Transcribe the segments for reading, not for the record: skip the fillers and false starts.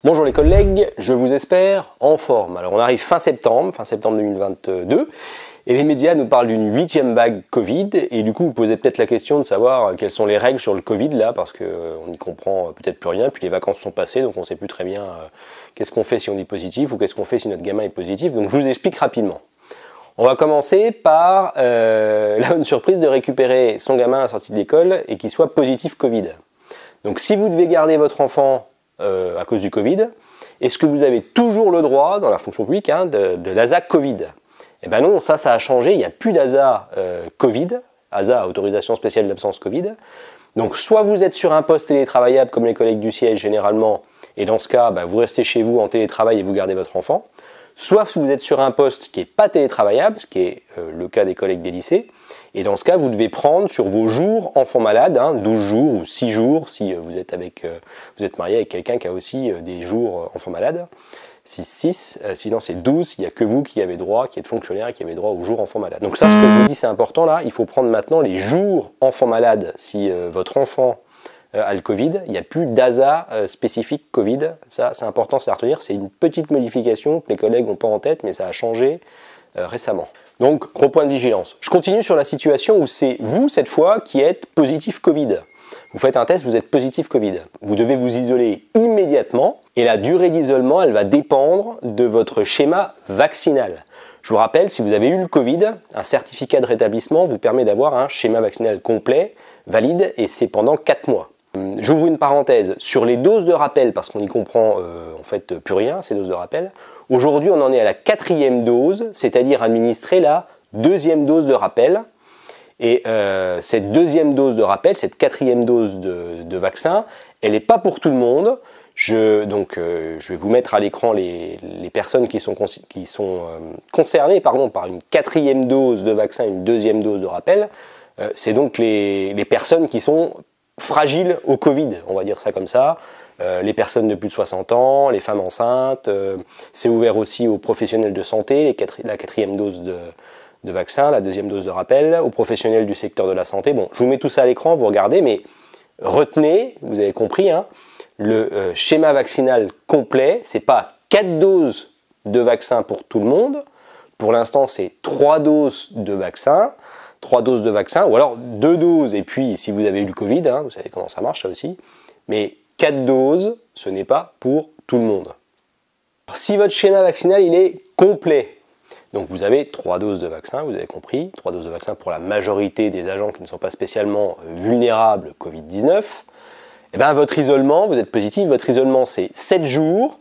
Bonjour les collègues, je vous espère en forme. Alors on arrive fin septembre 2022, et les médias nous parlent d'une 8e vague Covid, et du coup vous posez peut-être la question de savoir quelles sont les règles sur le Covid là, parce qu'on n'y comprend peut-être plus rien, puis les vacances sont passées, donc on ne sait plus très bien qu'est-ce qu'on fait si on est positif, ou qu'est-ce qu'on fait si notre gamin est positif, donc je vous explique rapidement. On va commencer par la bonne surprise de récupérer son gamin à la sortie de l'école et qu'il soit positif Covid. Donc si vous devez garder votre enfant à cause du Covid, est-ce que vous avez toujours le droit, dans la fonction publique, de l'ASA Covid? Eh bien non, ça a changé, il n'y a plus d'ASA Covid, ASA, autorisation spéciale d'absence Covid. Donc soit vous êtes sur un poste télétravaillable comme les collègues du siège généralement, et dans ce cas, vous restez chez vous en télétravail et vous gardez votre enfant. Soit vous êtes sur un poste qui n'est pas télétravaillable, ce qui est le cas des collègues des lycées, et dans ce cas, vous devez prendre sur vos jours enfants malades, 12 jours ou 6 jours, si vous êtes marié avec quelqu'un qui a aussi des jours enfants malades. 6, sinon c'est 12, il n'y a que vous qui avez droit, qui êtes fonctionnaire et qui avez droit aux jours enfants malades. Donc ça, ce que je vous dis, c'est important là, il faut prendre maintenant les jours enfants malades si votre enfant a le Covid, il n'y a plus d'ASA spécifique Covid, ça c'est important, c'est à retenir, c'est une petite modification que les collègues n'ont pas en tête, mais ça a changé récemment. Donc gros point de vigilance. Je continue sur la situation où c'est vous cette fois qui êtes positif Covid. Vous faites un test, vous êtes positif Covid. Vous devez vous isoler immédiatement et la durée d'isolement, elle va dépendre de votre schéma vaccinal. Je vous rappelle, si vous avez eu le Covid, un certificat de rétablissement vous permet d'avoir un schéma vaccinal complet, valide, et c'est pendant 4 mois. J'ouvre une parenthèse sur les doses de rappel, parce qu'on n'y comprend en fait plus rien, ces doses de rappel. Aujourd'hui, on en est à la 4e dose, c'est-à-dire administrer la 2e dose de rappel. Et cette 2e dose de rappel, cette 4e dose de vaccin, elle n'est pas pour tout le monde. Je vais vous mettre à l'écran les personnes qui sont concernées par une 4e dose de vaccin et une 2e dose de rappel. C'est donc les personnes qui sont fragiles au Covid, on va dire ça comme ça, les personnes de plus de 60 ans, les femmes enceintes, c'est ouvert aussi aux professionnels de santé, la 4e dose de vaccin, la 2e dose de rappel, aux professionnels du secteur de la santé. Bon, je vous mets tout ça à l'écran, vous regardez, mais retenez, vous avez compris, le schéma vaccinal complet, c'est pas 4 doses de vaccin pour tout le monde, pour l'instant c'est 3 doses de vaccin, ou alors 2 doses, et puis si vous avez eu le Covid, vous savez comment ça marche ça aussi, mais 4 doses, ce n'est pas pour tout le monde. Si votre schéma vaccinal il est complet, donc vous avez 3 doses de vaccin, vous avez compris, 3 doses de vaccin pour la majorité des agents qui ne sont pas spécialement vulnérables Covid-19, et bien votre isolement, vous êtes positif, votre isolement c'est 7 jours,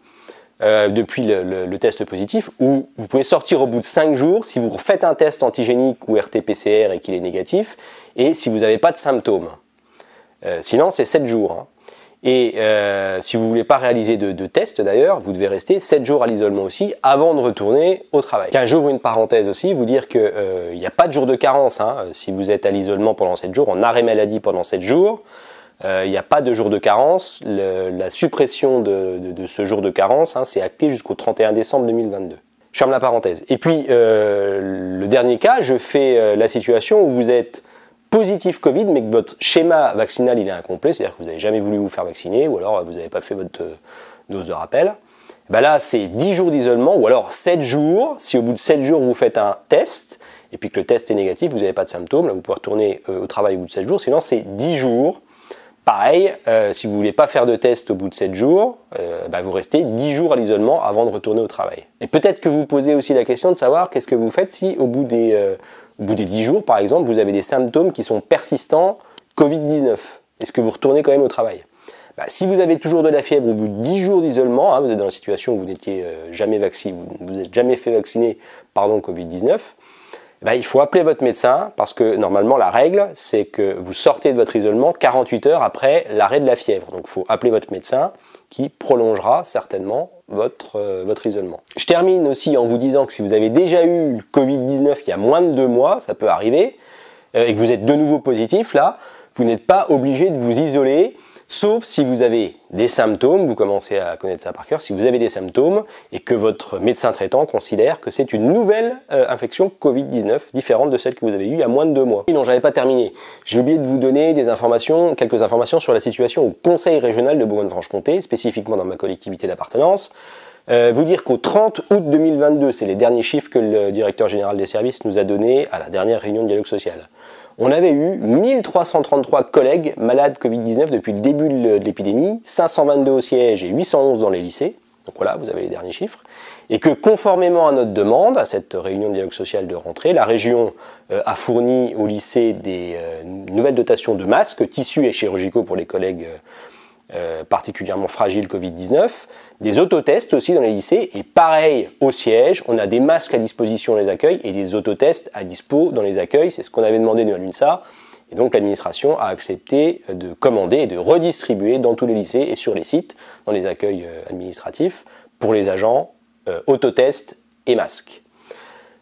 depuis le test positif, où vous pouvez sortir au bout de 5 jours si vous refaites un test antigénique ou RT-PCR et qu'il est négatif, et si vous n'avez pas de symptômes. Sinon, c'est 7 jours. Et si vous ne voulez pas réaliser de test d'ailleurs, vous devez rester 7 jours à l'isolement aussi avant de retourner au travail. J'ouvre une parenthèse aussi, vous dire qu'il n'y a pas de jour de carence. Si vous êtes à l'isolement pendant 7 jours, en arrêt maladie pendant 7 jours, il n'y a pas de jour de carence. La suppression de ce jour de carence, c'est acté jusqu'au 31 décembre 2022. Je ferme la parenthèse. Et puis, le dernier cas, je fais la situation où vous êtes positif Covid, mais que votre schéma vaccinal il est incomplet, c'est-à-dire que vous n'avez jamais voulu vous faire vacciner, ou alors vous n'avez pas fait votre dose de rappel. Là, c'est 10 jours d'isolement, ou alors 7 jours. Si au bout de 7 jours, vous faites un test, et puis que le test est négatif, vous n'avez pas de symptômes, là, vous pouvez retourner au travail au bout de 7 jours. Sinon, c'est 10 jours. Pareil, si vous ne voulez pas faire de test au bout de 7 jours, vous restez 10 jours à l'isolement avant de retourner au travail. Et peut-être que vous posez aussi la question de savoir qu'est-ce que vous faites si au bout des 10 jours, par exemple, vous avez des symptômes qui sont persistants Covid-19. Est-ce que vous retournez quand même au travail? Si vous avez toujours de la fièvre au bout de 10 jours d'isolement, vous êtes dans la situation où vous n'étiez jamais vacciné, vous n'êtes jamais fait vacciner Covid-19, il faut appeler votre médecin parce que normalement la règle c'est que vous sortez de votre isolement 48 heures après l'arrêt de la fièvre. Donc il faut appeler votre médecin qui prolongera certainement votre isolement. Je termine aussi en vous disant que si vous avez déjà eu le Covid-19 il y a moins de 2 mois, ça peut arriver, et que vous êtes de nouveau positif là, vous n'êtes pas obligé de vous isoler Sauf si vous avez des symptômes, vous commencez à connaître ça par cœur, si vous avez des symptômes et que votre médecin traitant considère que c'est une nouvelle infection Covid-19 différente de celle que vous avez eue il y a moins de 2 mois. Et non, j'avais pas terminé. J'ai oublié de vous donner quelques informations sur la situation au Conseil régional de Bourgogne-Franche-Comté, spécifiquement dans ma collectivité d'appartenance. Vous dire qu'au 30 août 2022, c'est les derniers chiffres que le directeur général des services nous a donnés à la dernière réunion de dialogue social. On avait eu 1333 collègues malades Covid-19 depuis le début de l'épidémie, 522 au siège et 811 dans les lycées. Donc voilà, vous avez les derniers chiffres. Et que conformément à notre demande, à cette réunion de dialogue social de rentrée, la région a fourni au lycée des nouvelles dotations de masques, tissus et chirurgicaux pour les collègues particulièrement fragiles Covid-19, des autotests aussi dans les lycées, et pareil au siège, on a des masques à disposition dans les accueils et des autotests à dispo dans les accueils, c'est ce qu'on avait demandé nous à l'UNSA, et donc l'administration a accepté de commander et de redistribuer dans tous les lycées et sur les sites, dans les accueils administratifs, pour les agents, autotests et masques.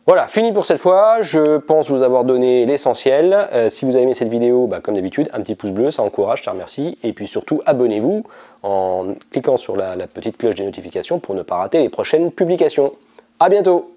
Voilà, fini pour cette fois, je pense vous avoir donné l'essentiel. Si vous avez aimé cette vidéo, comme d'habitude, un petit pouce bleu, ça encourage, je te remercie. Et puis surtout, abonnez-vous en cliquant sur la petite cloche des notifications pour ne pas rater les prochaines publications. À bientôt!